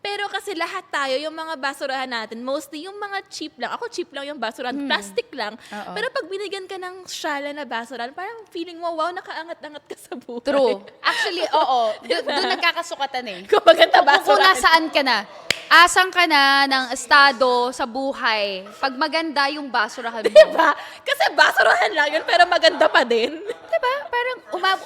Pero kasi lahat tayo, yung mga basurahan natin, mostly yung mga cheap lang. Ako cheap lang yung basurahan, plastic lang. Oo. Pero pag binigyan ka ng syala na basurahan, parang feeling mo, wow, nakaangat-angat ka sa buhay. True. Actually, oo. Doon nagkakasukatan eh. Kung maganda Kung basurahan. nasaan ka na. Asang ka na ng estado sa buhay pag maganda yung basurahan mo. Diba? Kasi basurahan lang yun, pero maganda pa din. Diba? Parang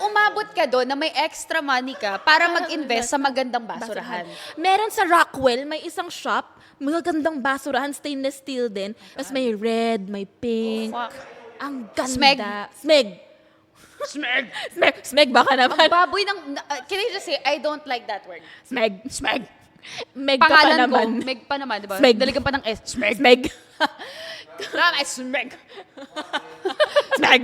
umabot ka doon na may extra money ka para mag-invest sa magandang basurahan. Meron sa Rockwell, may isang shop, magagandang basurahan, stainless steel din. Tapos may red, may pink. Fuck. Ang ganda. Smeg. Smeg. Smeg baka naman. Ang baboy ng... can I just say, I don't like that word. Smeg. Meg ka pa Pangalan ko, naman. Meg pa naman, diba? Smeg. Daligan pa ng S. Smeg. Smeg. Smeg.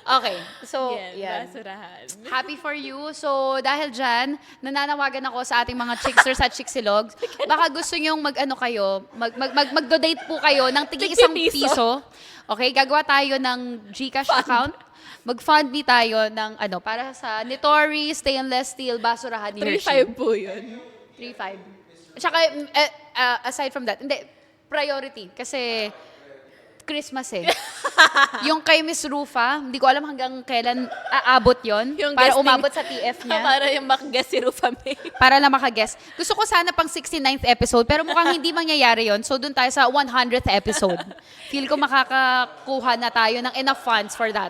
Okay. So, Yan, yan. basurahan. Happy for you. So, dahil dyan, nananawagan ako sa ating mga chicksters at chixilogs. Baka gusto nyong mag-donate po kayo ng tigi isang piso. Okay, gagawa tayo ng GCash account. Mag-fund me tayo ng para sa Nitori Stainless Steel Basurahan ni Hershey. 3.5 po yun. 3.5. Tsaka, aside from that, hindi, priority. Kasi, Christmas eh. Yung kay Miss Rufa, hindi ko alam hanggang kailan aabot yon para guesting- umabot sa TF niya. Para yung makaguess si Rufa May. Para lang makaguess. Gusto ko sana pang 69th episode, pero mukhang hindi mangyayari yon. So, dun tayo sa 100th episode. Feel ko makakakuha na tayo ng enough funds for that.